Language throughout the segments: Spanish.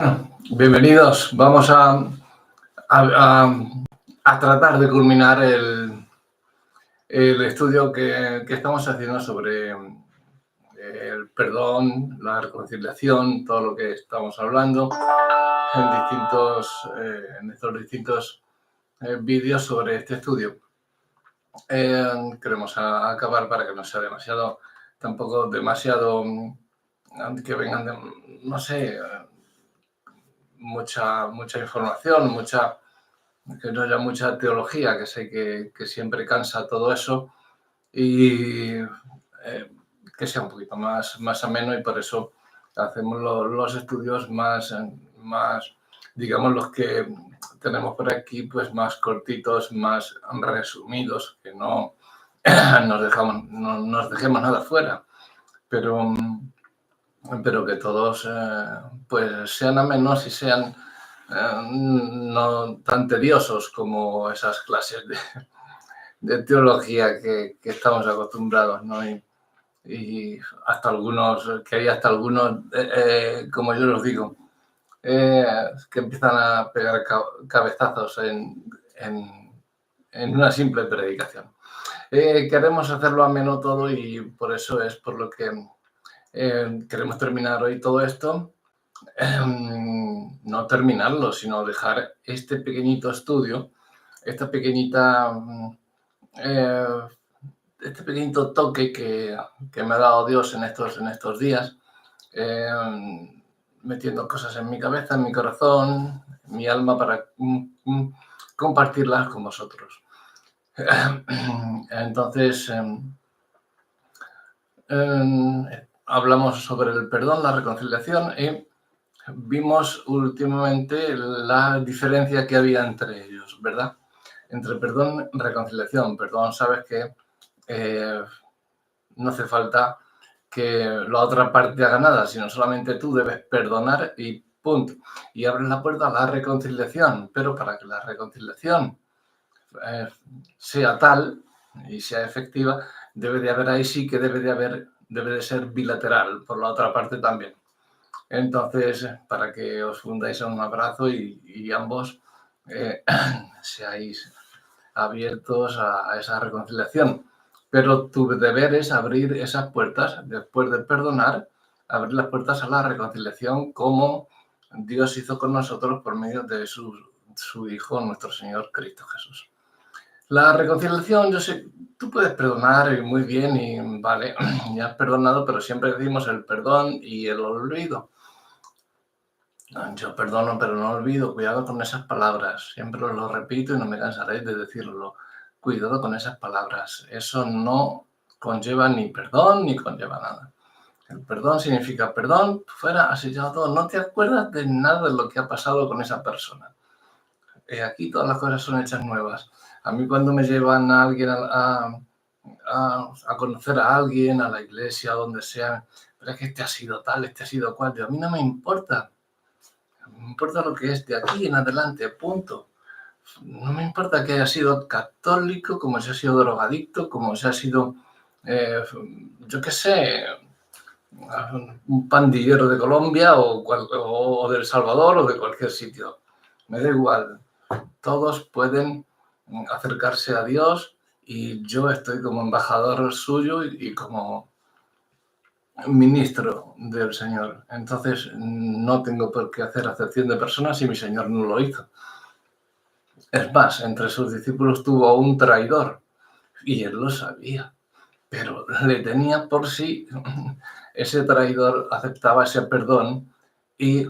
Bienvenidos. Vamos a- a tratar de culminar el estudio que estamos haciendo sobre el perdón, la reconciliación, todo lo que estamos hablando en estos distintos vídeos sobre este estudio. Queremos acabar para que no sea tampoco demasiado, que vengan, no sé, mucha información, que no haya mucha teología, que sé que siempre cansa todo eso, y que sea un poquito más ameno, y por eso hacemos los estudios más, digamos, los que tenemos por aquí, pues más cortitos, más resumidos, que no nos dejemos nada fuera, pero que todos pues sean amenos y sean no tan tediosos como esas clases de teología que estamos acostumbrados, ¿no? Y hay hasta algunos, como yo los digo, que empiezan a pegar cabezazos en una simple predicación. Queremos hacerlo ameno todo, y por eso es por lo que queremos terminar hoy todo esto. No terminarlo, sino dejar este pequeñito estudio, esta pequeñita, este pequeñito toque que me ha dado Dios en estos días, metiendo cosas en mi cabeza, en mi corazón, en mi alma, para compartirlas con vosotros. Entonces, hablamos sobre el perdón, la reconciliación, y vimos últimamente la diferencia que había entre ellos, ¿verdad? Entre perdón y reconciliación. Perdón, sabes que no hace falta que la otra parte haga nada, sino solamente tú debes perdonar y punto. Y abres la puerta a la reconciliación. Pero para que la reconciliación sea tal y sea efectiva, debe de ser bilateral por la otra parte también. Entonces, para que os fundáis en un abrazo y ambos seáis abiertos a esa reconciliación. Pero tu deber es abrir esas puertas, después de perdonar, abrir las puertas a la reconciliación, como Dios hizo con nosotros por medio de su Hijo, nuestro Señor Cristo Jesús. La reconciliación, yo sé, tú puedes perdonar y muy bien, y vale, ya has perdonado, pero siempre decimos el perdón y el olvido. Yo perdono, pero no olvido. Cuidado con esas palabras. Siempre os lo repito y no me cansaré de decirlo. Cuidado con esas palabras. Eso no conlleva ni perdón ni conlleva nada. El perdón significa perdón, fuera, has echado todo. No te acuerdas de nada de lo que ha pasado con esa persona. Aquí todas las cosas son hechas nuevas. A mí, cuando me llevan a alguien a conocer a alguien, a la iglesia, donde sea, pero es que este ha sido tal, este ha sido cual, a mí no me importa. No me importa lo que es de aquí en adelante, punto. No me importa que haya sido católico, como si ha sido drogadicto, como si ha sido, yo qué sé, un pandillero de Colombia o de El Salvador o de cualquier sitio. Me da igual. Todos pueden acercarse a Dios, y yo estoy como embajador suyo y como ministro del Señor. Entonces, no tengo por qué hacer acepción de personas si mi Señor no lo hizo. Es más, entre sus discípulos tuvo un traidor, y él lo sabía, pero le tenía por si ese traidor aceptaba ese perdón y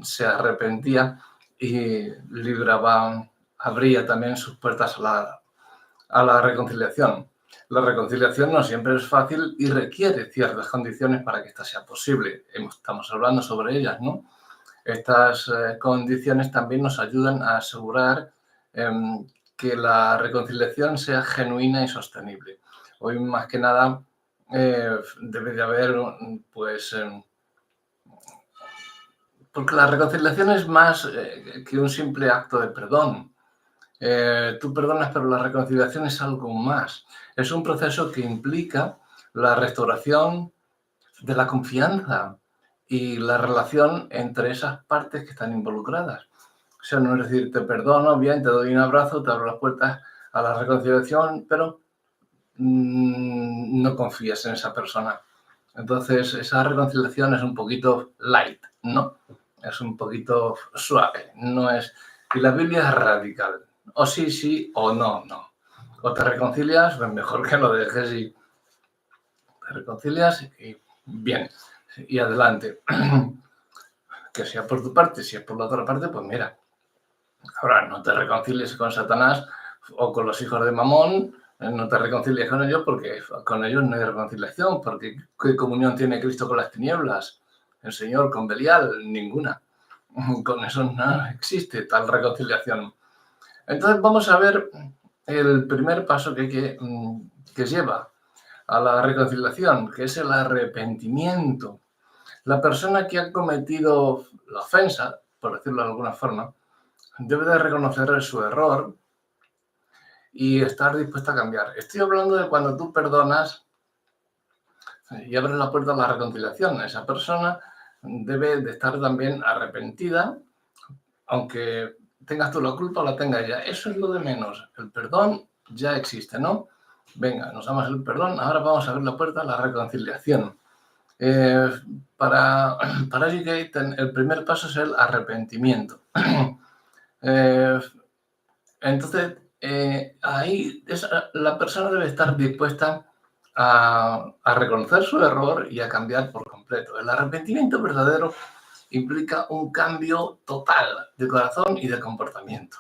se arrepentía, y abría también sus puertas a la reconciliación. La reconciliación no siempre es fácil y requiere ciertas condiciones para que esta sea posible. Estamos hablando sobre ellas, ¿no? Estas condiciones también nos ayudan a asegurar que la reconciliación sea genuina y sostenible. Hoy, más que nada, debe de haber, pues, porque la reconciliación es más que un simple acto de perdón. Tú perdonas, pero la reconciliación es algo más. Es un proceso que implica la restauración de la confianza y la relación entre esas partes que están involucradas. O sea, no es decir, te perdono, bien, te doy un abrazo, te abro las puertas a la reconciliación, pero no confías en esa persona. Entonces, esa reconciliación es un poquito light, ¿no? Es un poquito suave, no es... Y la Biblia es radical. O sí, sí, o no, no. O te reconcilias, pues mejor que lo dejes y te reconcilias y bien, y adelante. Que sea por tu parte, si es por la otra parte, pues mira. Ahora, no te reconcilies con Satanás o con los hijos de Mamón, no te reconcilies con ellos porque con ellos no hay reconciliación, porque ¿qué comunión tiene Cristo con las tinieblas? El Señor con Belial, ninguna. Con eso no existe tal reconciliación. Entonces vamos a ver el primer paso que lleva a la reconciliación, que es el arrepentimiento. La persona que ha cometido la ofensa, por decirlo de alguna forma, debe de reconocer su error y estar dispuesta a cambiar. Estoy hablando de cuando tú perdonas y abres la puerta a la reconciliación. Esa persona debe de estar también arrepentida, aunque tengas tú la culpa o la tenga ella. Eso es lo de menos. El perdón ya existe, ¿no? Venga, nos damos el perdón, ahora vamos a abrir la puerta a la reconciliación. Para ello el primer paso es el arrepentimiento. Entonces, ahí la persona debe estar dispuesta a reconocer su error y a cambiar por completo. El arrepentimiento verdadero implica un cambio total de corazón y de comportamiento.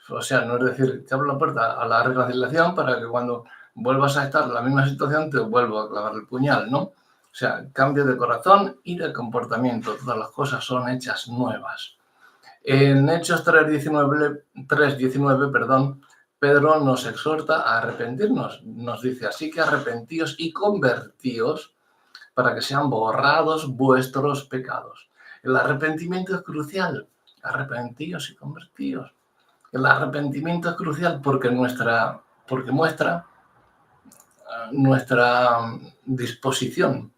O sea, no es decir, te abro la puerta a la reconciliación para que cuando vuelvas a estar en la misma situación te vuelva a clavar el puñal, ¿no? O sea, cambio de corazón y de comportamiento. Todas las cosas son hechas nuevas. En Hechos 3:19, Pedro nos exhorta a arrepentirnos. Nos dice, así que arrepentíos y convertíos para que sean borrados vuestros pecados. El arrepentimiento es crucial. Arrepentíos y convertíos. El arrepentimiento es crucial porque muestra nuestra disposición.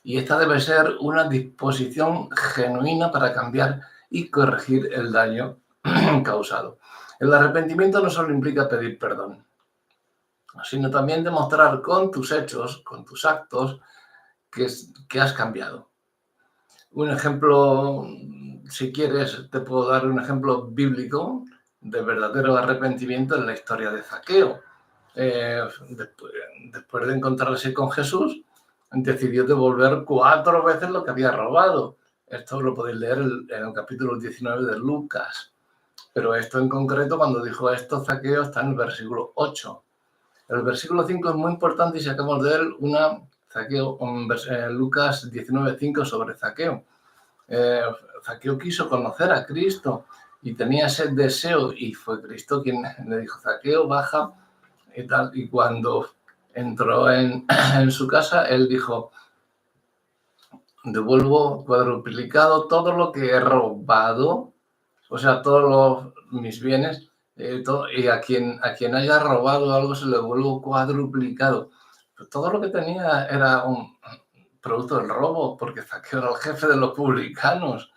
Y esta debe ser una disposición genuina para cambiar y corregir el daño causado. El arrepentimiento no solo implica pedir perdón, sino también demostrar con tus hechos, con tus actos, que has cambiado. Un ejemplo, si quieres, te puedo dar un ejemplo bíblico de verdadero arrepentimiento en la historia de Zaqueo. Después de encontrarse con Jesús, decidió devolver 4 veces lo que había robado. Esto lo podéis leer en el capítulo 19 de Lucas. Pero esto en concreto, cuando dijo esto, Zaqueo está en el versículo 8. El versículo 5 es muy importante y sacamos de él Lucas 19:5 sobre Zaqueo. Zaqueo quiso conocer a Cristo y tenía ese deseo y fue Cristo quien le dijo, Zaqueo, baja y tal. Y cuando entró en su casa, él dijo, devuelvo cuadruplicado todo lo que he robado, o sea, todos mis bienes, y a quien haya robado algo se le devuelvo cuadruplicado. Pues todo lo que tenía era un producto del robo, porque Zaqueo era el jefe de los publicanos.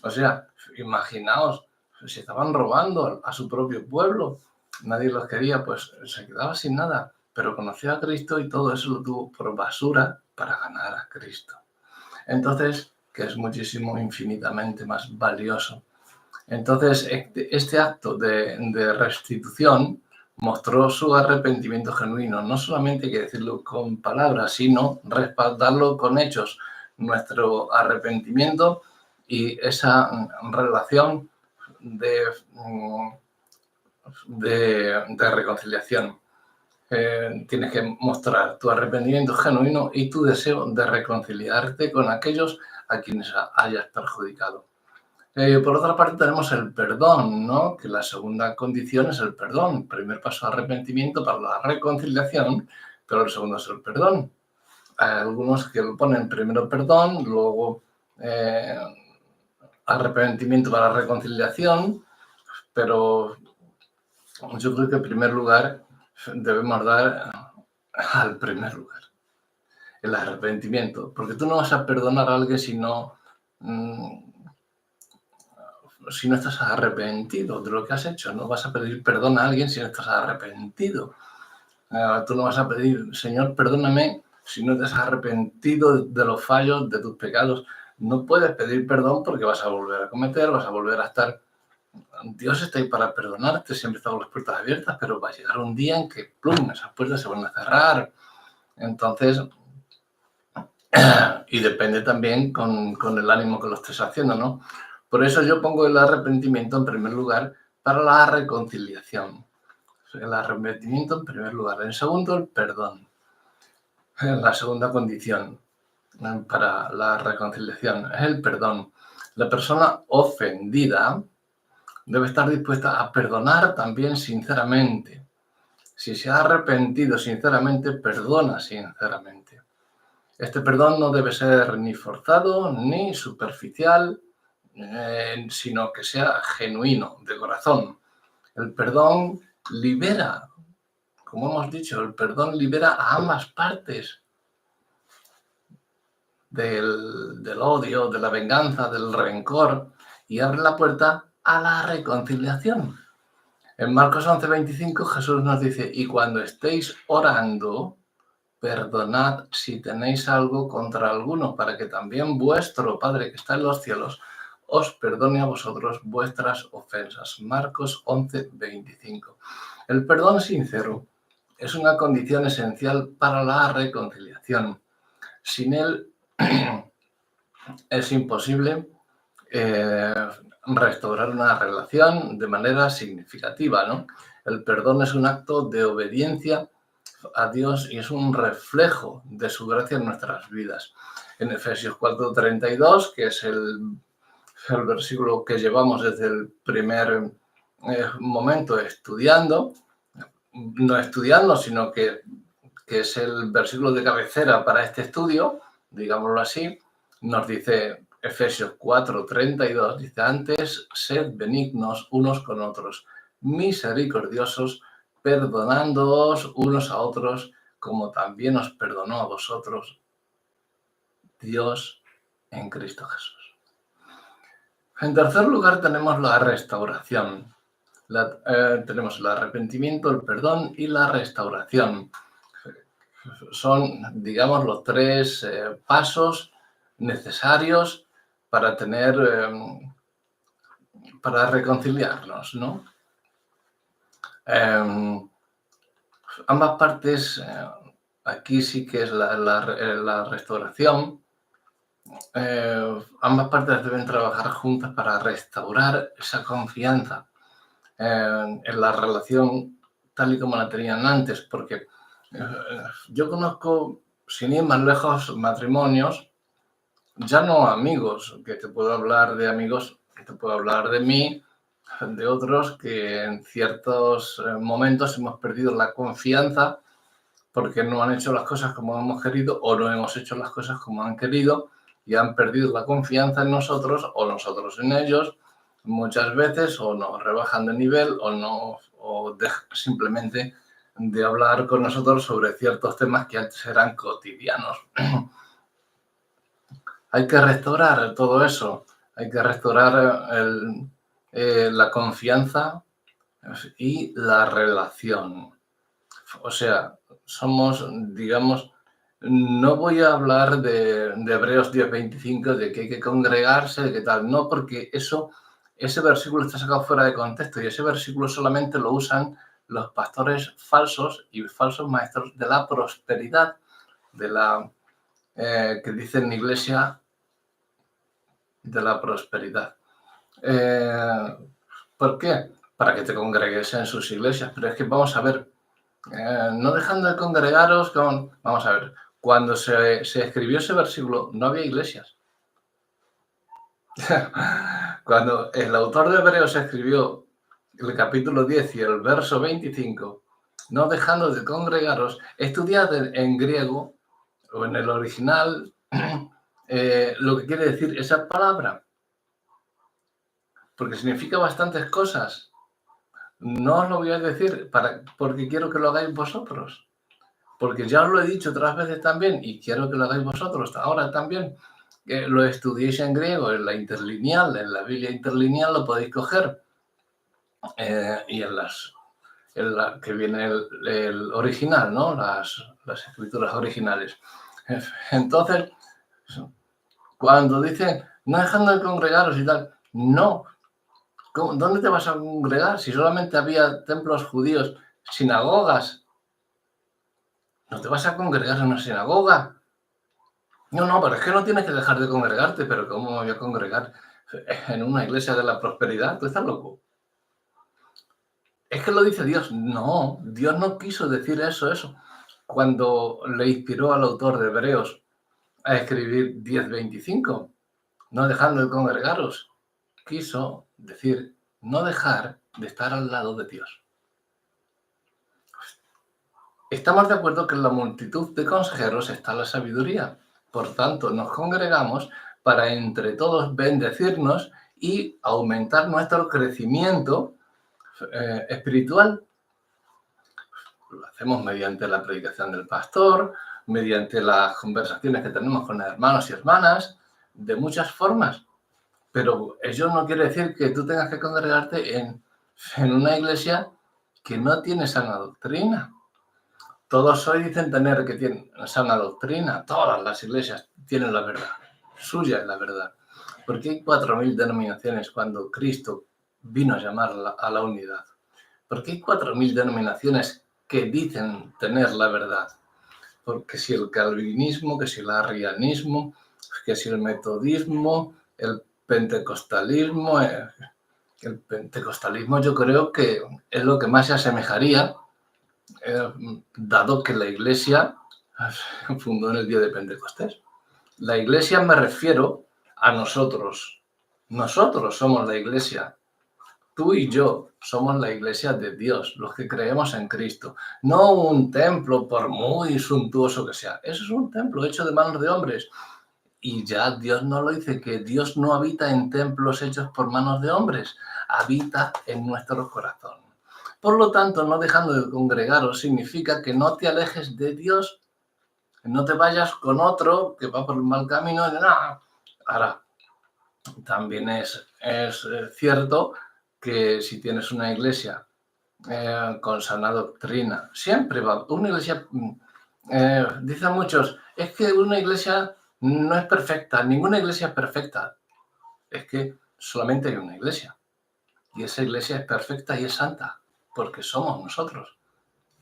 O sea, imaginaos, si estaban robando a su propio pueblo, nadie los quería, pues se quedaba sin nada, pero conoció a Cristo y todo eso lo tuvo por basura para ganar a Cristo. Entonces, que es muchísimo, infinitamente más valioso. Entonces, este acto de restitución mostró su arrepentimiento genuino. No solamente hay que decirlo con palabras, sino respaldarlo con hechos. Nuestro arrepentimiento y esa relación de reconciliación. Tienes que mostrar tu arrepentimiento genuino y tu deseo de reconciliarte con aquellos a quienes hayas perjudicado. Por otra parte tenemos el perdón, ¿no? Que la segunda condición es el perdón. El primer paso es arrepentimiento para la reconciliación, pero el segundo es el perdón. Hay algunos que lo ponen primero perdón, luego arrepentimiento para la reconciliación, pero yo creo que en primer lugar debemos dar al primer lugar. el arrepentimiento, porque tú no vas a perdonar a alguien si no estás arrepentido de lo que has hecho. No vas a pedir perdón a alguien si no estás arrepentido. Tú no vas a pedir, Señor, perdóname, si no te has arrepentido de los fallos, de tus pecados. No puedes pedir perdón porque vas a volver a cometer, vas a volver a estar. Dios está ahí para perdonarte, siempre está con las puertas abiertas, pero va a llegar un día en que, plum, esas puertas se van a cerrar. Entonces, y depende también con el ánimo que lo estés haciendo, ¿no? Por eso yo pongo el arrepentimiento en primer lugar para la reconciliación. El arrepentimiento en primer lugar. En segundo, el perdón. La segunda condición para la reconciliación es el perdón. La persona ofendida debe estar dispuesta a perdonar también sinceramente. Si se ha arrepentido sinceramente, perdona sinceramente. Este perdón no debe ser ni forzado ni superficial, sino que sea genuino, de corazón. El perdón libera, como hemos dicho, el perdón libera a ambas partes del odio, de la venganza, del rencor, y abre la puerta a la reconciliación. En Marcos 11:25 Jesús nos dice, y cuando estéis orando, perdonad si tenéis algo contra alguno, para que también vuestro Padre que está en los cielos os perdone a vosotros vuestras ofensas. Marcos 11:25. El perdón sincero es una condición esencial para la reconciliación. Sin él es imposible restaurar una relación de manera significativa, ¿no? El perdón es un acto de obediencia a Dios y es un reflejo de su gracia en nuestras vidas. En Efesios 4:32, que es el versículo que llevamos desde el primer momento estudiando, no estudiando, sino que es el versículo de cabecera para este estudio, digámoslo así, nos dice Efesios 4:32, dice, antes sed benignos unos con otros, misericordiosos, perdonándoos unos a otros, como también os perdonó a vosotros Dios en Cristo Jesús. En tercer lugar tenemos la restauración. Tenemos el arrepentimiento, el perdón y la restauración. Son, digamos, los tres pasos necesarios para para reconciliarnos, ¿no? Ambas partes, aquí sí que es la restauración, ambas partes deben trabajar juntas para restaurar esa confianza en la relación tal y como la tenían antes, porque yo conozco, sin ir más lejos, matrimonios, ya no amigos, que te puedo hablar de amigos, que te puedo hablar de mí, de otros que en ciertos momentos hemos perdido la confianza porque no han hecho las cosas como hemos querido o no hemos hecho las cosas como han querido y han perdido la confianza en nosotros o nosotros en ellos muchas veces, o nos rebajan de nivel o dejan simplemente de hablar con nosotros sobre ciertos temas que antes eran cotidianos. Hay que restaurar todo eso, hay que restaurar la confianza y la relación. O sea, somos, digamos, no voy a hablar de Hebreos 10:25, de que hay que congregarse, de qué tal, no, porque ese versículo está sacado fuera de contexto y ese versículo solamente lo usan los pastores falsos y falsos maestros de la prosperidad, que dicen en iglesia de la prosperidad. ¿Por qué? Para que te congregues en sus iglesias. Pero es que vamos a ver, no dejando de congregaros vamos a ver, cuando se escribió ese versículo no había iglesias. Cuando el autor de Hebreos escribió el capítulo 10 y el verso 25, no dejando de congregaros, estudiad en griego o en el original lo que quiere decir esa palabra, porque significa bastantes cosas. No os lo voy a decir porque quiero que lo hagáis vosotros. Porque ya os lo he dicho otras veces también, y quiero que lo hagáis vosotros ahora también, que lo estudiéis en griego, en la interlineal, en la Biblia interlineal lo podéis coger, y en la que viene el original, ¿no? Las escrituras originales. Entonces, cuando dicen, no dejando de congregaros y tal, no. ¿Dónde te vas a congregar si solamente había templos judíos, sinagogas? ¿No te vas a congregar en una sinagoga? No, pero es que no tienes que dejar de congregarte, pero ¿cómo me voy a congregar en una iglesia de la prosperidad? ¿Tú estás loco? Es que lo dice Dios. No, Dios no quiso decir eso. Cuando le inspiró al autor de Hebreos a escribir 10:25, no dejando de congregaros, quiso decir no dejar de estar al lado de Dios. Estamos de acuerdo que en la multitud de consejeros está la sabiduría. Por tanto, nos congregamos para entre todos bendecirnos y aumentar nuestro crecimiento espiritual. Lo hacemos mediante la predicación del pastor, mediante las conversaciones que tenemos con hermanos y hermanas, de muchas formas. Pero eso no quiere decir que tú tengas que congregarte en una iglesia que no tiene sana doctrina. Todos hoy dicen tener que tienen sana doctrina. Todas las iglesias tienen la verdad. Suya es la verdad. Porque hay 4.000 denominaciones cuando Cristo vino a llamar a la unidad. Porque hay 4.000 denominaciones que dicen tener la verdad. Porque si el calvinismo, que si el arrianismo, que si el metodismo, el pentecostalismo. El pentecostalismo yo creo que es lo que más se asemejaría, dado que la Iglesia fundó en el día de Pentecostés. La Iglesia me refiero a nosotros. Nosotros somos la Iglesia. Tú y yo somos la Iglesia de Dios, los que creemos en Cristo. No un templo, por muy suntuoso que sea. Eso es un templo hecho de manos de hombres. Y ya Dios no lo dice, que Dios no habita en templos hechos por manos de hombres, habita en nuestro corazón. Por lo tanto, no dejando de congregaros significa que no te alejes de Dios, que no te vayas con otro que va por el mal camino. No. Ahora, también es cierto que si tienes una iglesia con sana doctrina, siempre va. Una iglesia, dicen muchos, es que una iglesia no es perfecta, ninguna iglesia es perfecta. Es que solamente hay una iglesia. Y esa iglesia es perfecta y es santa, porque somos nosotros,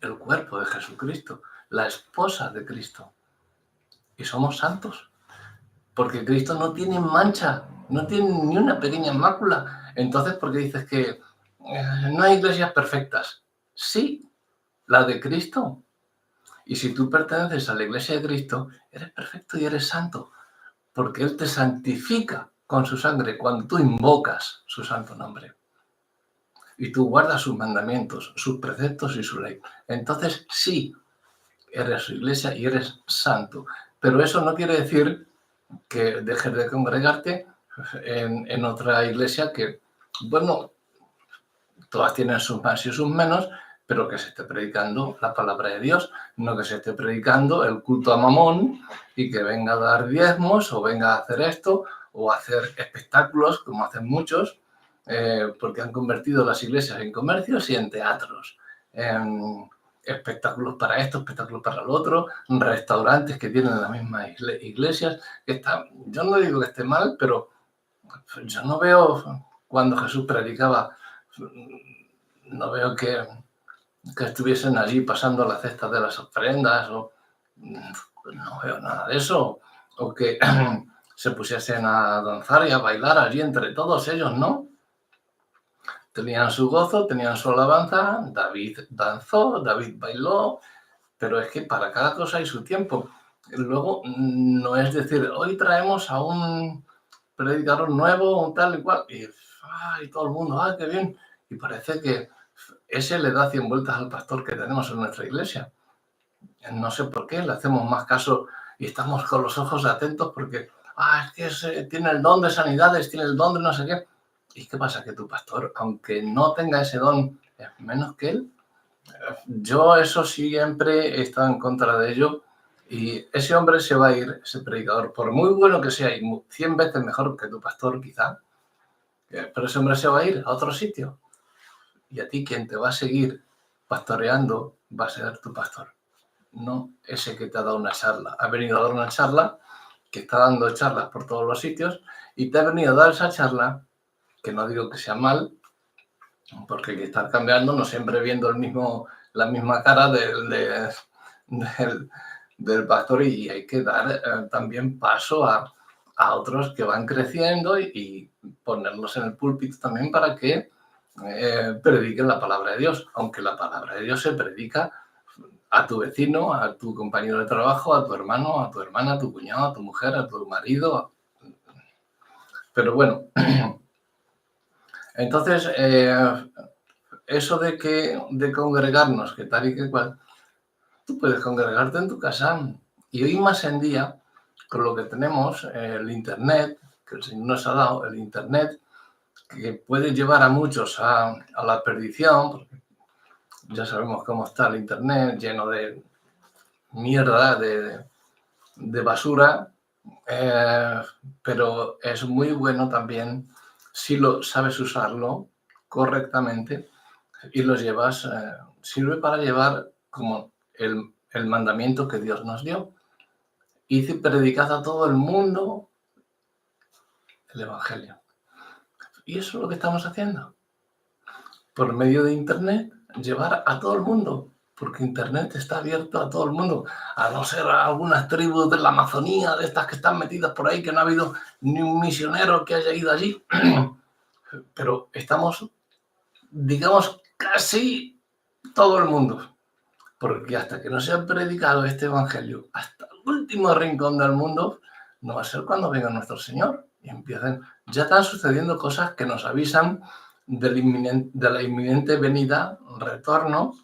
el cuerpo de Jesucristo, la esposa de Cristo. Y somos santos, porque Cristo no tiene mancha, no tiene ni una pequeña mácula. Entonces, ¿por qué dices que no hay iglesias perfectas? Sí, la de Cristo. Y si tú perteneces a la iglesia de Cristo, eres perfecto y eres santo, porque Él te santifica con su sangre cuando tú invocas su santo nombre. Y tú guardas sus mandamientos, sus preceptos y su ley. Entonces, sí, eres su iglesia y eres santo. Pero eso no quiere decir que dejes de congregarte en otra iglesia que, bueno, todas tienen sus más y sus menos, pero que se esté predicando la palabra de Dios, no que se esté predicando el culto a Mamón y que venga a dar diezmos o venga a hacer esto o a hacer espectáculos, como hacen muchos, porque han convertido las iglesias en comercios y en teatros. Espectáculos para esto, espectáculos para lo otro, restaurantes que tienen las mismas iglesias, que están, yo no digo que esté mal, pero yo no veo cuando Jesús predicaba, no veo que estuviesen allí pasando la cesta de las ofrendas, o no veo nada de eso, o que se pusiesen a danzar y a bailar allí entre todos ellos, ¿no? Tenían su gozo, tenían su alabanza, David danzó, David bailó, pero es que para cada cosa hay su tiempo. Luego, no es decir, hoy traemos a un predicador nuevo, un tal y cual, y todo el mundo, ¡qué bien! Y parece que ese le da 100 vueltas al pastor que tenemos en nuestra iglesia. No sé por qué, le hacemos más caso y estamos con los ojos atentos porque, es que tiene el don de sanidades, tiene el don de no sé qué. ¿Y qué pasa? Que tu pastor, aunque no tenga ese don, es menos que él. Yo eso siempre he estado en contra de ello y ese hombre se va a ir, ese predicador, por muy bueno que sea y 100 veces mejor que tu pastor quizá, pero ese hombre se va a ir a otro sitio y a ti quien te va a seguir pastoreando va a ser tu pastor, no ese que te ha dado una charla. Ha venido a dar una charla, que está dando charlas por todos los sitios y te ha venido a dar esa charla, que no digo que sea mal, porque hay que estar cambiando, no siempre viendo la misma cara del pastor y hay que dar también paso a otros que van creciendo y ponerlos en el púlpito también para que prediquen la palabra de Dios, aunque la palabra de Dios se predica a tu vecino, a tu compañero de trabajo, a tu hermano, a tu hermana, a tu cuñado, a tu mujer, a tu marido. Pero bueno, entonces eso de congregarnos, que tal y que cual, tú puedes congregarte en tu casa y hoy más en día, con lo que tenemos, el Internet, que el Señor nos ha dado, el Internet, que puede llevar a muchos a la perdición, porque ya sabemos cómo está el Internet, lleno de mierda, de basura, pero es muy bueno también si lo sabes usarlo correctamente y los llevas, sirve para llevar como el mandamiento que Dios nos dio. Y predicad a todo el mundo el Evangelio. Y eso es lo que estamos haciendo. Por medio de Internet, llevar a todo el mundo. Porque Internet está abierto a todo el mundo. A no ser a algunas tribus de la Amazonía, de estas que están metidas por ahí, que no ha habido ni un misionero que haya ido allí. Pero estamos, digamos, casi todo el mundo. Porque hasta que no se ha predicado este Evangelio hasta el último rincón del mundo, no va a ser cuando venga nuestro Señor. Y empiecen, ya están sucediendo cosas que nos avisan de la inminente venida, retorno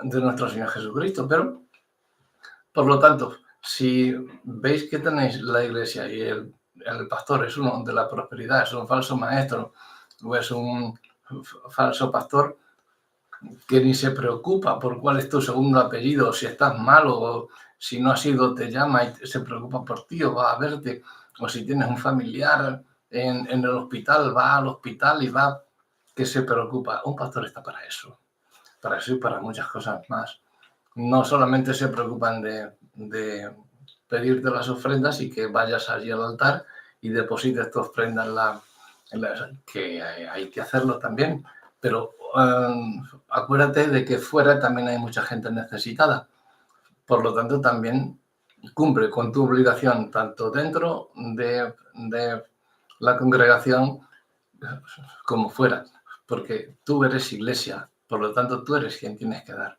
de nuestro Señor Jesucristo. Pero, por lo tanto, si veis que tenéis la iglesia y el pastor es uno de la prosperidad, es un falso maestro o es un falso pastor, que ni se preocupa por cuál es tu segundo apellido, si estás mal o si no has ido, te llama y se preocupa por ti o va a verte, o si tienes un familiar en el hospital, va al hospital y va, que se preocupa. Un pastor está para eso y para muchas cosas más. No solamente se preocupan de pedirte las ofrendas y que vayas allí al altar y deposites tu ofrenda que hay que hacerlo también, pero acuérdate de que fuera también hay mucha gente necesitada. Por lo tanto, también cumple con tu obligación tanto dentro de la congregación como fuera, porque tú eres iglesia, por lo tanto tú eres quien tienes que dar.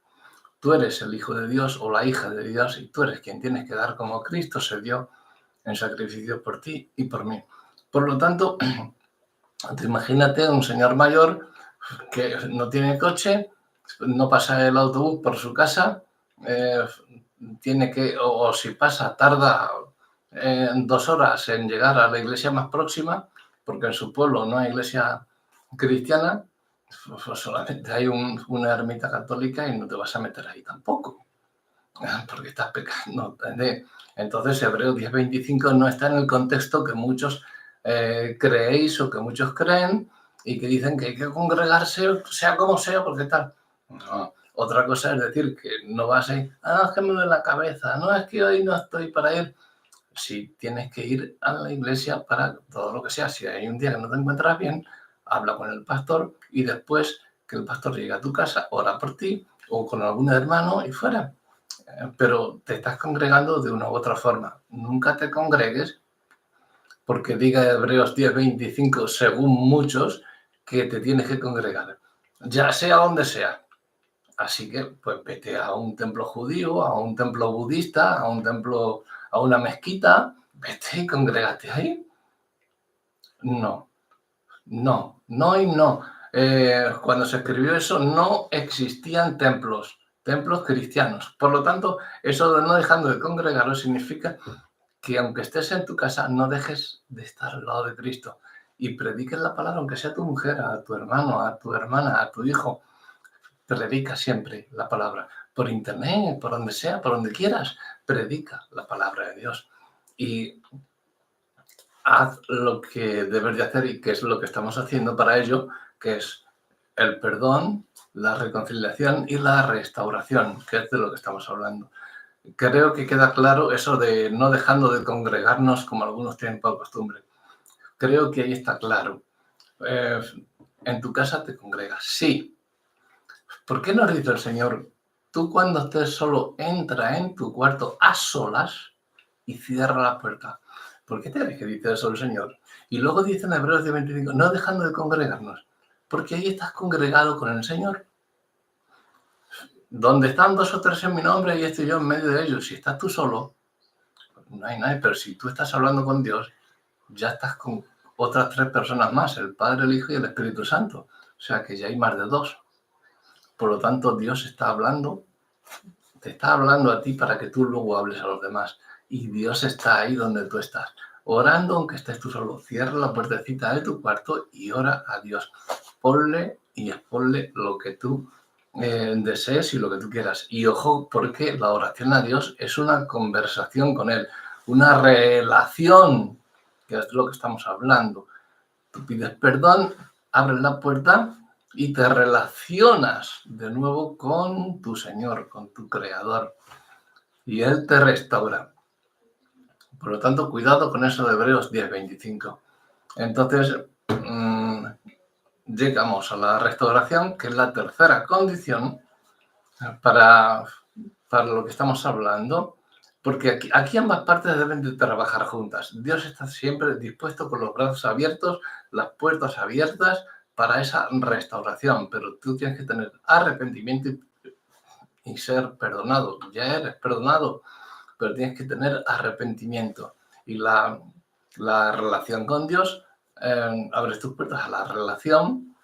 Tú eres el hijo de Dios o la hija de Dios y tú eres quien tienes que dar como Cristo se dio en sacrificio por ti y por mí. Por lo tanto, imagínate un señor mayor que no tiene coche, no pasa el autobús por su casa, tiene que, o si pasa, tarda 2 horas en llegar a la iglesia más próxima, porque en su pueblo no hay iglesia cristiana, pues solamente hay una ermita católica y no te vas a meter ahí tampoco, porque estás pecando. Entonces, Hebreos 10:25 no está en el contexto que muchos creéis o que muchos creen y que dicen que hay que congregarse, sea como sea, porque tal. No. Otra cosa es decir que no vas a ir, es que me duele la cabeza, no, es que hoy no estoy para ir. Si tienes que ir a la iglesia para todo lo que sea, si hay un día que no te encuentras bien, habla con el pastor y después que el pastor llegue a tu casa, ora por ti o con algún hermano y fuera. Pero te estás congregando de una u otra forma. Nunca te congregues porque diga Hebreos 10:25, según muchos, que te tienes que congregar, ya sea donde sea. Así que, pues vete a un templo judío, a un templo budista, a un templo, a una mezquita, vete y congrégate ahí. No, no, no y no. Cuando se escribió eso no existían templos cristianos. Por lo tanto, eso de no dejando de congregaros significa que aunque estés en tu casa, no dejes de estar al lado de Cristo y prediques la palabra, aunque sea a tu mujer, a tu hermano, a tu hermana, a tu hijo, predica siempre la palabra. Por internet, por donde sea, por donde quieras, predica la palabra de Dios. Y haz lo que debes de hacer y que es lo que estamos haciendo para ello, que es el perdón, la reconciliación y la restauración, que es de lo que estamos hablando. Creo que queda claro eso de no dejando de congregarnos como algunos tienen por costumbre. Creo que ahí está claro. ¿En tu casa te congregas? Sí. ¿Por qué nos dice el Señor, tú cuando estés solo entra en tu cuarto a solas y cierra la puerta? ¿Por qué te crees que dice eso el Señor? Y luego dice en Hebreos 10:25, no dejando de congregarnos, porque ahí estás congregado con el Señor. Donde están 2 o 3 en mi nombre y estoy yo en medio de ellos. Si estás tú solo, no hay nadie, pero si tú estás hablando con Dios, ya estás con otras 3 personas más, el Padre, el Hijo y el Espíritu Santo. O sea que ya hay más de 2. Por lo tanto, Dios está hablando, te está hablando a ti para que tú luego hables a los demás. Y Dios está ahí donde tú estás, orando aunque estés tú solo. Cierra la puertecita de tu cuarto y ora a Dios. Ponle y exponle lo que tú desees y lo que tú quieras. Y ojo, porque la oración a Dios es una conversación con Él, una relación, que es lo que estamos hablando. Tú pides perdón, abres la puerta y te relacionas de nuevo con tu Señor, con tu Creador. Y Él te restaura. Por lo tanto, cuidado con eso de Hebreos 10:25. Entonces, llegamos a la restauración, que es la tercera condición para lo que estamos hablando, porque aquí ambas partes deben de trabajar juntas. Dios está siempre dispuesto con los brazos abiertos, las puertas abiertas para esa restauración, pero tú tienes que tener arrepentimiento y ser perdonado. Ya eres perdonado, pero tienes que tener arrepentimiento. Y la relación con Dios, abres tus puertas a la relación,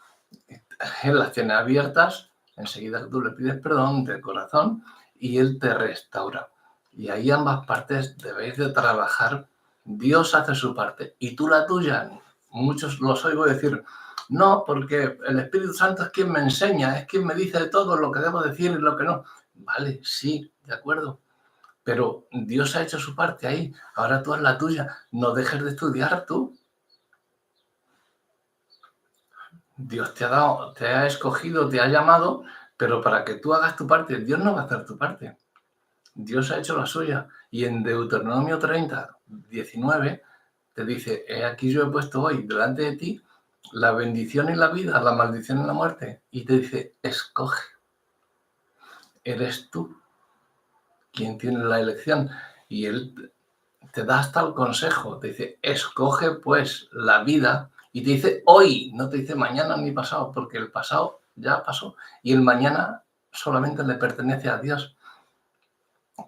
Él las tiene abiertas, enseguida tú le pides perdón de corazón y Él te restaura. Y ahí ambas partes debéis de trabajar. Dios hace su parte y tú la tuya. Muchos los oigo decir, no, porque el Espíritu Santo es quien me enseña, es quien me dice de todo lo que debo decir y lo que no. Vale, sí, de acuerdo. Pero Dios ha hecho su parte ahí. Ahora tú haz la tuya. No dejes de estudiar tú. Dios te ha dado, te ha escogido, te ha llamado, pero para que tú hagas tu parte, Dios no va a hacer tu parte. Dios ha hecho la suya. Y en Deuteronomio 30:19 te dice, he aquí yo he puesto hoy delante de ti la bendición y la vida, la maldición y la muerte. Y te dice, escoge. Eres tú quien tiene la elección. Y Él te da hasta el consejo. Te dice, escoge pues la vida. Y te dice hoy, no te dice mañana ni pasado, porque el pasado ya pasó. Y el mañana solamente le pertenece a Dios.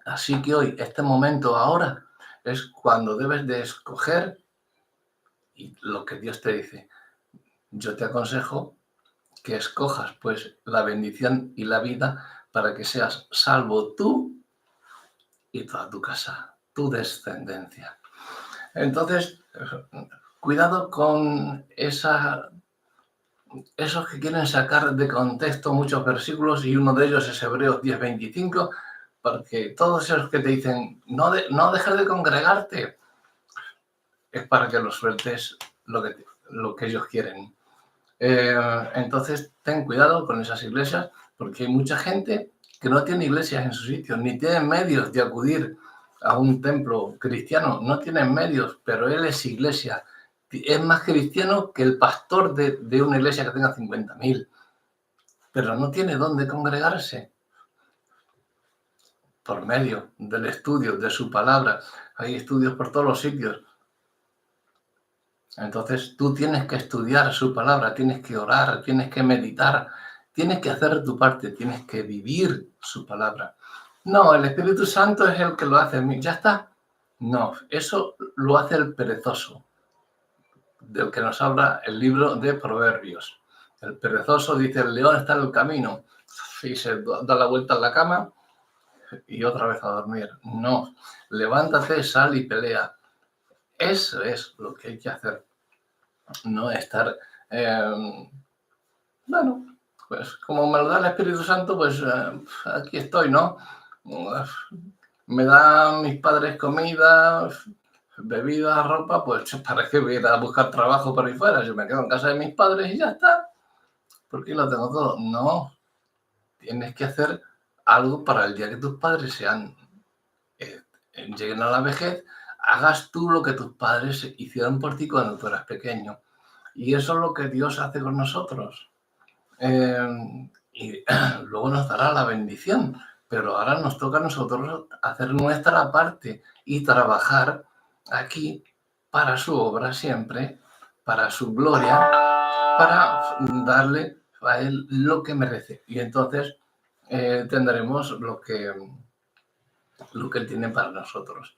Así que hoy, este momento ahora, es cuando debes de escoger y lo que Dios te dice. Yo te aconsejo que escojas pues la bendición y la vida para que seas salvo tú y toda tu casa, tu descendencia. Entonces, cuidado con esos que quieren sacar de contexto muchos versículos y uno de ellos es Hebreos 10:25, porque todos esos que te dicen no dejes de congregarte es para que los sueltes lo que ellos quieren. Entonces, ten cuidado con esas iglesias porque hay mucha gente que no tiene iglesias en su sitio, ni tiene medios de acudir a un templo cristiano, no tienen medios, pero él es iglesia. Es más cristiano que el pastor de una iglesia que tenga 50.000, pero no tiene dónde congregarse por medio del estudio de su palabra. Hay estudios por todos los sitios. Entonces tú tienes que estudiar su palabra, tienes que orar, tienes que meditar, tienes que hacer tu parte, tienes que vivir su palabra. No, el Espíritu Santo es el que lo hace. Ya está. No, eso lo hace el perezoso, del que nos habla el libro de Proverbios. El perezoso dice, el león está en el camino y se da la vuelta en la cama y otra vez a dormir. No, levántate, sal y pelea. Eso es lo que hay que hacer. No estar, pues como me lo da el Espíritu Santo, pues aquí estoy, ¿no? Me dan mis padres comida, bebida, ropa, pues para qué voy a ir a buscar trabajo por ahí fuera. Yo me quedo en casa de mis padres y ya está, porque lo tengo todo. No, tienes que hacer algo para el día que tus padres lleguen a la vejez, hagas tú lo que tus padres hicieron por ti cuando tú eras pequeño. Y eso es lo que Dios hace con nosotros. Y luego nos dará la bendición, pero ahora nos toca a nosotros hacer nuestra parte y trabajar aquí para su obra siempre, para su gloria, para darle a él lo que merece. Y entonces tendremos lo que él tiene para nosotros.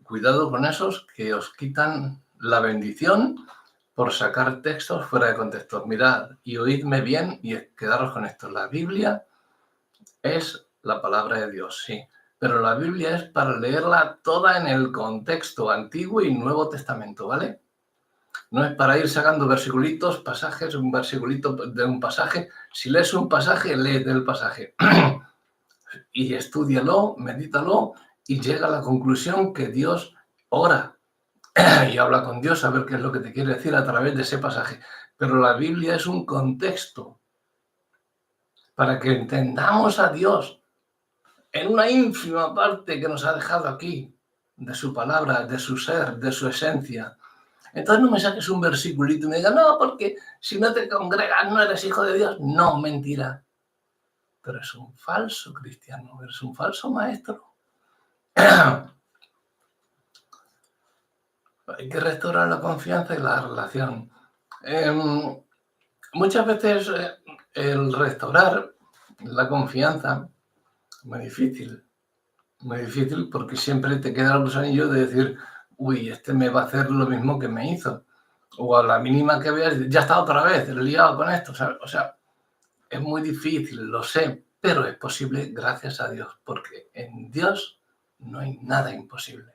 Cuidado con esos que os quitan la bendición por sacar textos fuera de contexto. Mirad y oídme bien y quedaros con esto. La Biblia es la palabra de Dios, sí, pero la Biblia es para leerla toda en el contexto Antiguo y Nuevo Testamento, ¿vale? No es para ir sacando versiculitos, pasajes, un versiculito de un pasaje. Si lees un pasaje, lee del pasaje. Y estúdialo, medítalo y llega a la conclusión que Dios ora y habla con Dios a ver qué es lo que te quiere decir a través de ese pasaje. Pero la Biblia es un contexto para que entendamos a Dios en una ínfima parte que nos ha dejado aquí, de su palabra, de su ser, de su esencia. Entonces no me saques un versiculito y me digas, no, porque si no te congregas no eres hijo de Dios. No, mentira. Pero es un falso cristiano, eres un falso maestro. Hay que restaurar la confianza y la relación. Muchas veces el restaurar la confianza es muy difícil porque siempre te queda el gusanillo de decir, uy, este me va a hacer lo mismo que me hizo. O a la mínima que veas, ya está otra vez, he liado con esto, ¿sabes? O sea, es muy difícil, lo sé, pero es posible gracias a Dios, porque en Dios no hay nada imposible.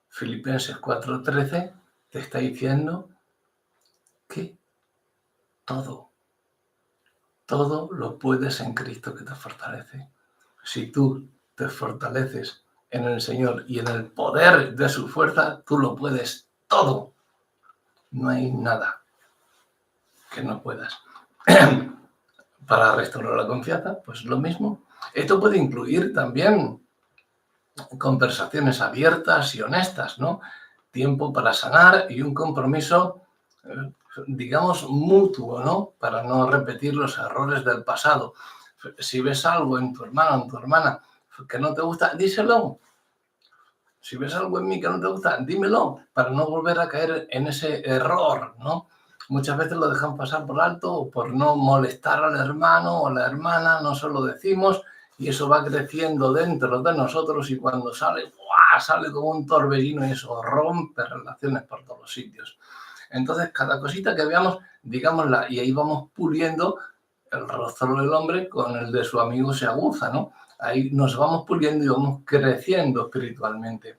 Filipenses 4:13 te está diciendo que todo lo puedes en Cristo que te fortalece. Si tú te fortaleces en el Señor y en el poder de su fuerza, tú lo puedes todo. No hay nada que no puedas. Para restaurar la confianza, pues lo mismo. Esto puede incluir también conversaciones abiertas y honestas, ¿no? Tiempo para sanar y un compromiso, digamos, mutuo, ¿no? Para no repetir los errores del pasado. Si ves algo en tu hermano o en tu hermana que no te gusta, díselo. Si ves algo en mí que no te gusta, dímelo, para no volver a caer en ese error, ¿no? Muchas veces lo dejan pasar por alto o por no molestar al hermano o a la hermana, no se lo decimos y eso va creciendo dentro de nosotros y cuando sale, ¡buah!, sale como un torbellino y eso rompe relaciones por todos los sitios. Entonces, cada cosita que veamos, digámosla y ahí vamos puliendo el rostro del hombre con el de su amigo se aguza, ¿no? Ahí nos vamos puliendo y vamos creciendo espiritualmente.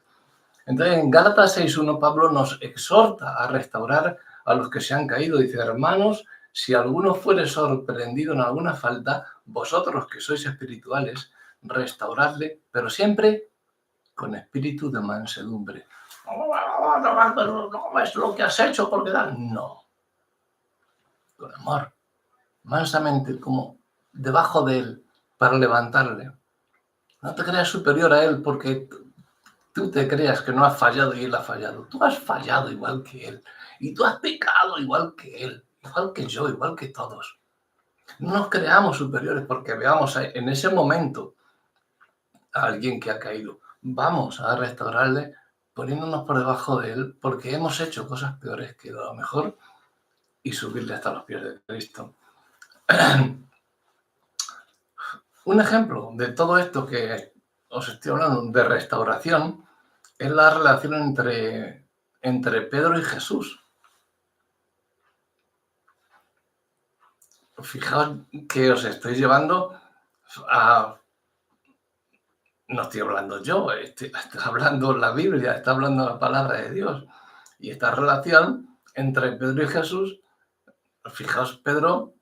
Entonces, en Gálatas 6:1, Pablo nos exhorta a restaurar a los que se han caído. Dice, hermanos, si alguno fuere sorprendido en alguna falta, vosotros que sois espirituales, restauradle, pero siempre con espíritu de mansedumbre. No es lo que has hecho porque tal. No. Con amor. Mansamente, como debajo de él, para levantarle. No te creas superior a él porque tú te creas que no has fallado y él ha fallado. Tú has fallado igual que él. Y tú has pecado igual que él. Igual que yo, igual que todos. No nos creamos superiores porque veamos en ese momento a alguien que ha caído. Vamos a restaurarle poniéndonos por debajo de él porque hemos hecho cosas peores que lo mejor y subirle hasta los pies de Cristo. Un ejemplo de todo esto que os estoy hablando de restauración es la relación entre Pedro y Jesús. Fijaos que os estoy llevando a... No estoy hablando yo, está hablando la Biblia, está hablando la palabra de Dios. Y esta relación entre Pedro y Jesús, fijaos, Pedro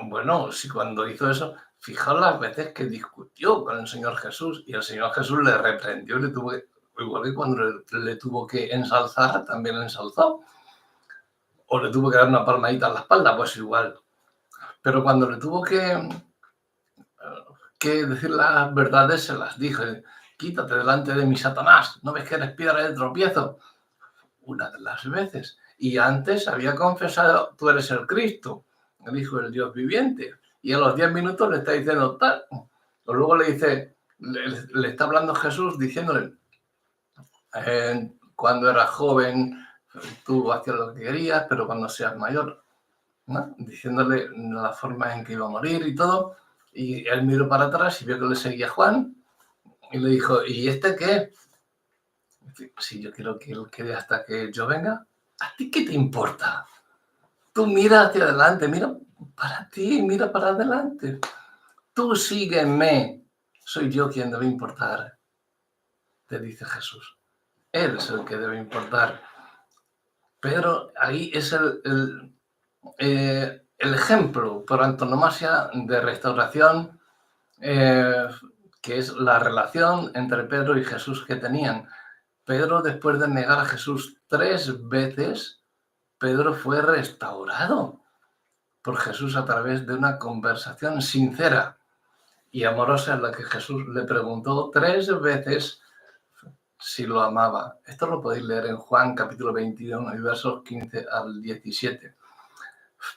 Bueno, si cuando hizo eso, fijaos las veces que discutió con el Señor Jesús y el Señor Jesús le reprendió y le tuvo que, igual que cuando le tuvo que ensalzar, también le ensalzó. O le tuvo que dar una palmadita en la espalda, pues igual. Pero cuando le tuvo que decir las verdades, se las dije. Quítate delante de mí, Satanás. ¿No ves que eres piedra de tropiezo? Una de las veces. Y antes había confesado, tú eres el Cristo, el Hijo del Dios viviente. Y a los 10 minutos le está diciendo tal. O luego le dice, le está hablando Jesús diciéndole, cuando eras joven, tú hacías lo que querías, pero cuando seas mayor, ¿no? Diciéndole la forma en que iba a morir y todo. Y él miró para atrás y vio que le seguía Juan y le dijo, ¿y este qué? Si yo quiero que él quede hasta que yo venga, ¿a ti qué te importa? Tú mira hacia adelante, mira para ti, mira para adelante. Tú sígueme, soy yo quien debe importar, te dice Jesús. Él es el que debe importar. Pero ahí es el ejemplo por antonomasia de restauración, que es la relación entre Pedro y Jesús que tenían. Pedro, después de negar a Jesús 3 veces, Pedro fue restaurado por Jesús a través de una conversación sincera y amorosa en la que Jesús le preguntó 3 veces si lo amaba. Esto lo podéis leer en Juan capítulo 21 y versos 15 al 17.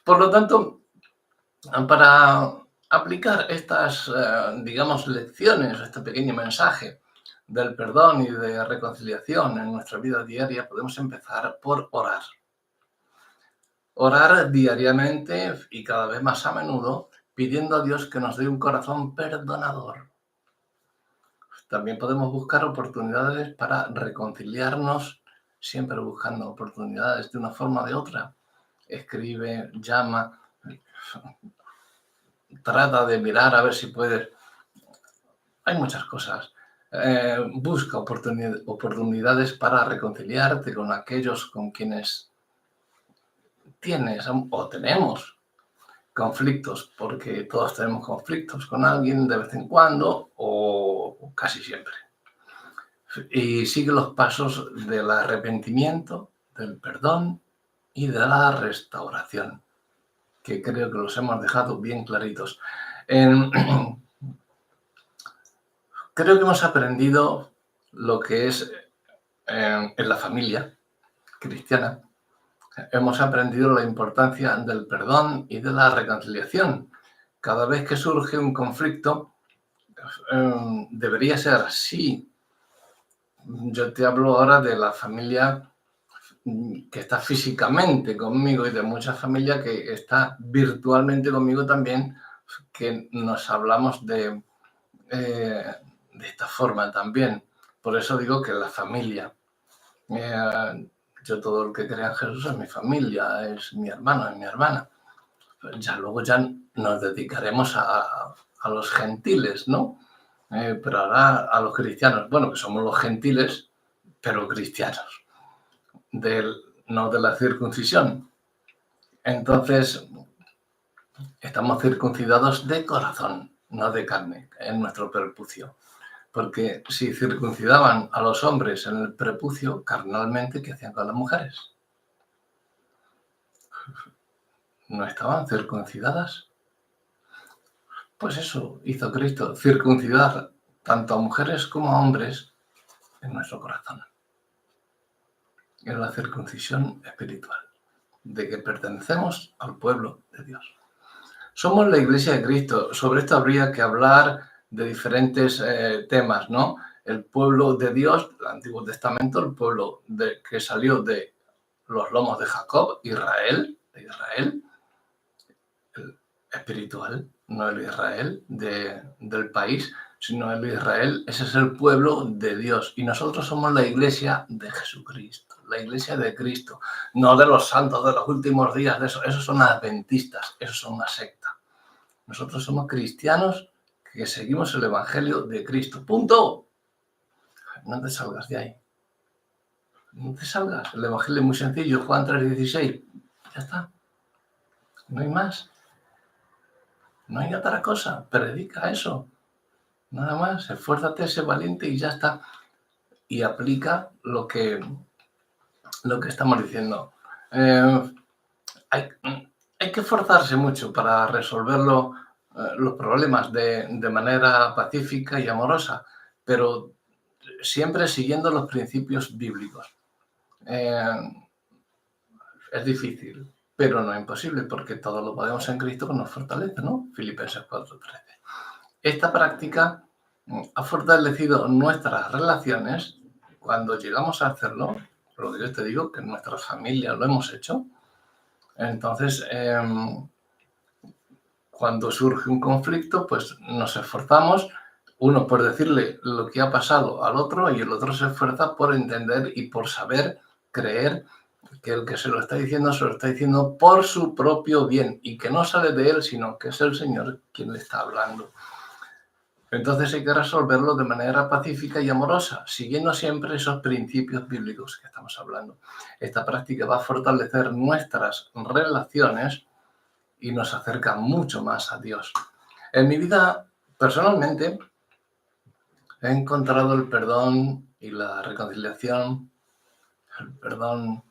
Por lo tanto, para aplicar estas, digamos, lecciones, este pequeño mensaje del perdón y de reconciliación en nuestra vida diaria, podemos empezar por orar. Orar diariamente y cada vez más a menudo, pidiendo a Dios que nos dé un corazón perdonador. También podemos buscar oportunidades para reconciliarnos, siempre buscando oportunidades de una forma o de otra. Escribe, llama, trata de mirar a ver si puedes. Hay muchas cosas. Busca oportunidades para reconciliarte con aquellos con quienes tienes o tenemos conflictos, porque todos tenemos conflictos con alguien de vez en cuando o casi siempre. Y sigue los pasos del arrepentimiento, del perdón y de la restauración, que creo que los hemos dejado bien claritos. Creo que hemos aprendido lo que es en la familia cristiana. Hemos aprendido la importancia del perdón y de la reconciliación. Cada vez que surge un conflicto, debería ser así. Yo te hablo ahora de la familia que está físicamente conmigo y de muchas familias que está virtualmente conmigo también, que nos hablamos de esta forma también. Por eso digo que la familia, yo todo el que crea en Jesús es mi familia, es mi hermano, es mi hermana. Ya luego ya nos dedicaremos a los gentiles, ¿no? Pero ahora a los cristianos, bueno, que somos los gentiles, pero cristianos, no de la circuncisión. Entonces, estamos circuncidados de corazón, no de carne, en nuestro prepucio. Porque si circuncidaban a los hombres en el prepucio carnalmente, ¿qué hacían con las mujeres? ¿No estaban circuncidadas? Pues eso hizo Cristo, circuncidar tanto a mujeres como a hombres en nuestro corazón. Es la circuncisión espiritual, de que pertenecemos al pueblo de Dios. Somos la Iglesia de Cristo. Sobre esto habría que hablar de diferentes temas, ¿no? El pueblo de Dios, el Antiguo Testamento, el pueblo que salió de los lomos de Jacob, Israel, el espiritual, no el Israel del país, sino el Israel, ese es el pueblo de Dios. Y nosotros somos la Iglesia de Jesucristo, la Iglesia de Cristo, no de los santos de los últimos días, de eso. Esos son adventistas, esos son una secta. Nosotros somos cristianos que seguimos el Evangelio de Cristo. ¡Punto! No te salgas de ahí. No te salgas. El Evangelio es muy sencillo. Juan 3:16. Ya está. No hay más. No hay otra cosa, predica eso. Nada más, esfuérzate, sé valiente y ya está. Y aplica lo que estamos diciendo. Hay que esforzarse mucho para resolver los problemas de manera pacífica y amorosa, pero siempre siguiendo los principios bíblicos. Es difícil, pero no imposible, porque todo lo podemos en Cristo que nos fortalece, ¿no? Filipenses 4:13. Esta práctica ha fortalecido nuestras relaciones cuando llegamos a hacerlo, lo que yo te digo, que en nuestra familia lo hemos hecho. Entonces, cuando surge un conflicto, pues nos esforzamos, uno por decirle lo que ha pasado al otro y el otro se esfuerza por entender y por saber, creer que el que se lo está diciendo por su propio bien y que no sale de él, sino que es el Señor quien le está hablando. Entonces hay que resolverlo de manera pacífica y amorosa, siguiendo siempre esos principios bíblicos que estamos hablando. Esta práctica va a fortalecer nuestras relaciones y nos acerca mucho más a Dios. En mi vida, personalmente, he encontrado el perdón y la reconciliación. El perdón,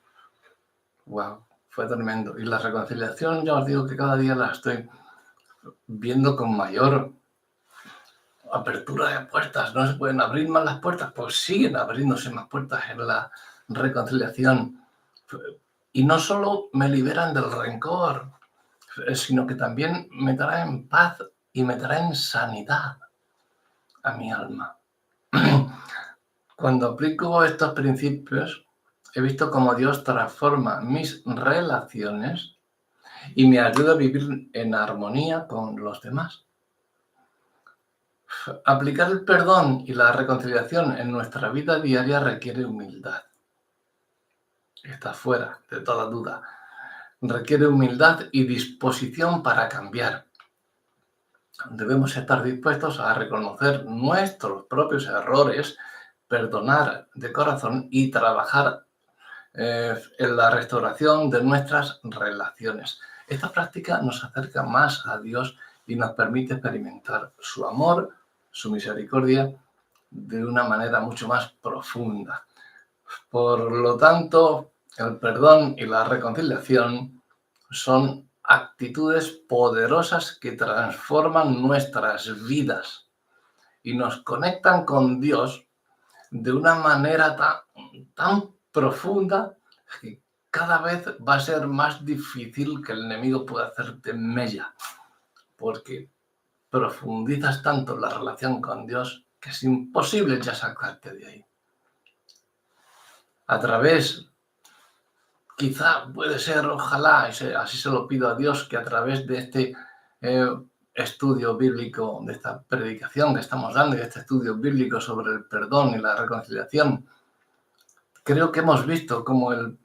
wow, fue tremendo. Y la reconciliación, ya os digo que cada día la estoy viendo con mayor apertura de puertas. No se pueden abrir más las puertas, pues siguen abriéndose más puertas en la reconciliación. Y no solo me liberan del rencor, sino que también me traen paz y me traen sanidad a mi alma. Cuando aplico estos principios, he visto cómo Dios transforma mis relaciones y me ayuda a vivir en armonía con los demás. Aplicar el perdón y la reconciliación en nuestra vida diaria requiere humildad. Está fuera de toda duda. Requiere humildad y disposición para cambiar. Debemos estar dispuestos a reconocer nuestros propios errores, perdonar de corazón y trabajar en la restauración de nuestras relaciones. Esta práctica nos acerca más a Dios y nos permite experimentar su amor, su misericordia, de una manera mucho más profunda. Por lo tanto, el perdón y la reconciliación son actitudes poderosas que transforman nuestras vidas y nos conectan con Dios de una manera tan profunda que cada vez va a ser más difícil que el enemigo pueda hacerte mella, porque profundizas tanto la relación con Dios que es imposible ya sacarte de ahí. A través, quizá puede ser, ojalá, así se lo pido a Dios, que a través de este estudio bíblico, de esta predicación que estamos dando, y este estudio bíblico sobre el perdón y la reconciliación, creo que hemos visto cómo el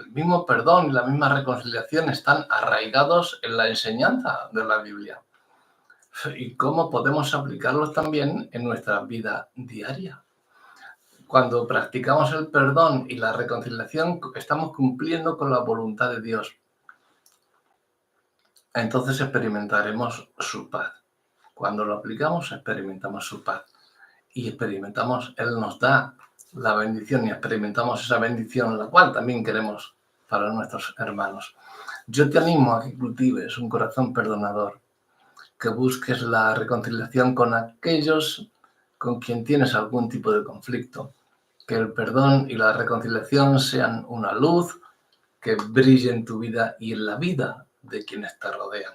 mismo perdón y la misma reconciliación están arraigados en la enseñanza de la Biblia y cómo podemos aplicarlos también en nuestra vida diaria. Cuando practicamos el perdón y la reconciliación, estamos cumpliendo con la voluntad de Dios. Entonces experimentaremos su paz. Cuando lo aplicamos, experimentamos su paz. Y experimentamos, Él nos da la bendición y experimentamos esa bendición, la cual también queremos para nuestros hermanos. Yo te animo a que cultives un corazón perdonador, que busques la reconciliación con aquellos con quien tienes algún tipo de conflicto, que el perdón y la reconciliación sean una luz que brille en tu vida y en la vida de quienes te rodean.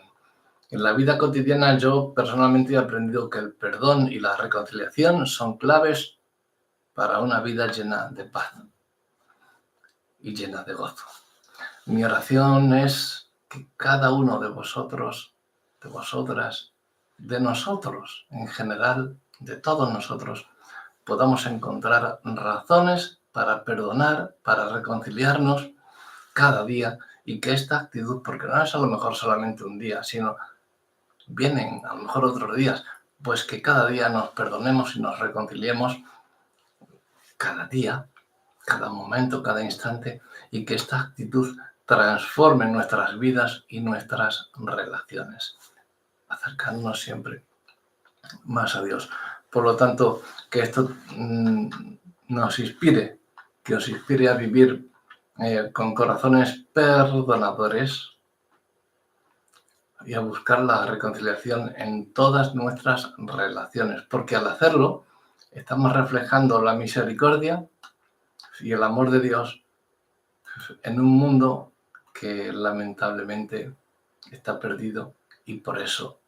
En la vida cotidiana yo personalmente he aprendido que el perdón y la reconciliación son claves para una vida llena de paz y llena de gozo. Mi oración es que cada uno de vosotros, de vosotras, de nosotros en general, de todos nosotros, podamos encontrar razones para perdonar, para reconciliarnos cada día y que esta actitud, porque no es a lo mejor solamente un día, sino vienen a lo mejor otros días, pues que cada día nos perdonemos y nos reconciliemos cada día, cada momento, cada instante, y que esta actitud transforme nuestras vidas y nuestras relaciones. acercarnos siempre más a Dios. Por lo tanto, que esto nos inspire, que os inspire a vivir con corazones perdonadores y a buscar la reconciliación en todas nuestras relaciones, porque al hacerlo estamos reflejando la misericordia y el amor de Dios en un mundo que lamentablemente está perdido y por eso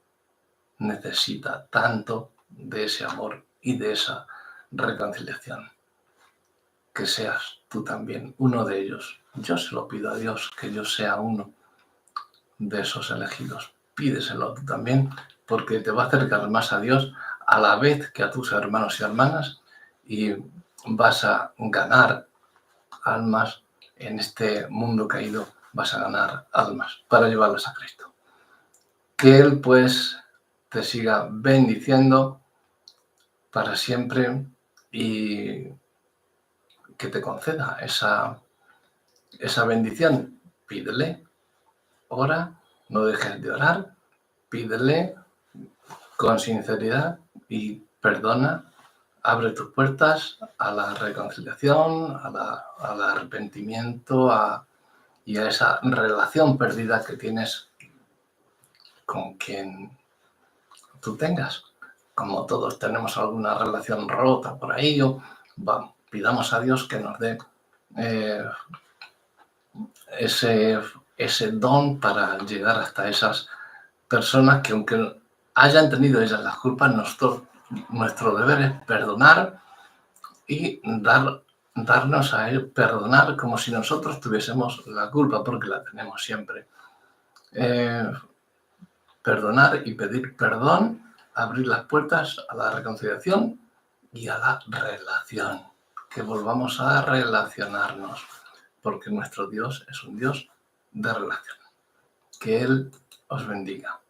necesita tanto de ese amor y de esa reconciliación. Que seas tú también uno de ellos. Yo se lo pido a Dios, que yo sea uno de esos elegidos. Pídeselo tú también, porque te va a acercar más a Dios a la vez que a tus hermanos y hermanas y vas a ganar almas en este mundo caído, vas a ganar almas para llevarlas a Cristo. Que Él pues te siga bendiciendo para siempre y que te conceda esa bendición. Pídele, ora, no dejes de orar, pídele con sinceridad y perdona, abre tus puertas a la reconciliación, al arrepentimiento y a esa relación perdida que tienes con quien tú tengas. Como todos tenemos alguna relación rota por ahí, pidamos a Dios que nos dé ese don para llegar hasta esas personas que, aunque hayan tenido ellas las culpas, nuestro deber es perdonar y darnos a él perdonar como si nosotros tuviésemos la culpa, porque la tenemos siempre. Perdonar y pedir perdón, abrir las puertas a la reconciliación y a la relación, que volvamos a relacionarnos, porque nuestro Dios es un Dios de relación. Que Él os bendiga.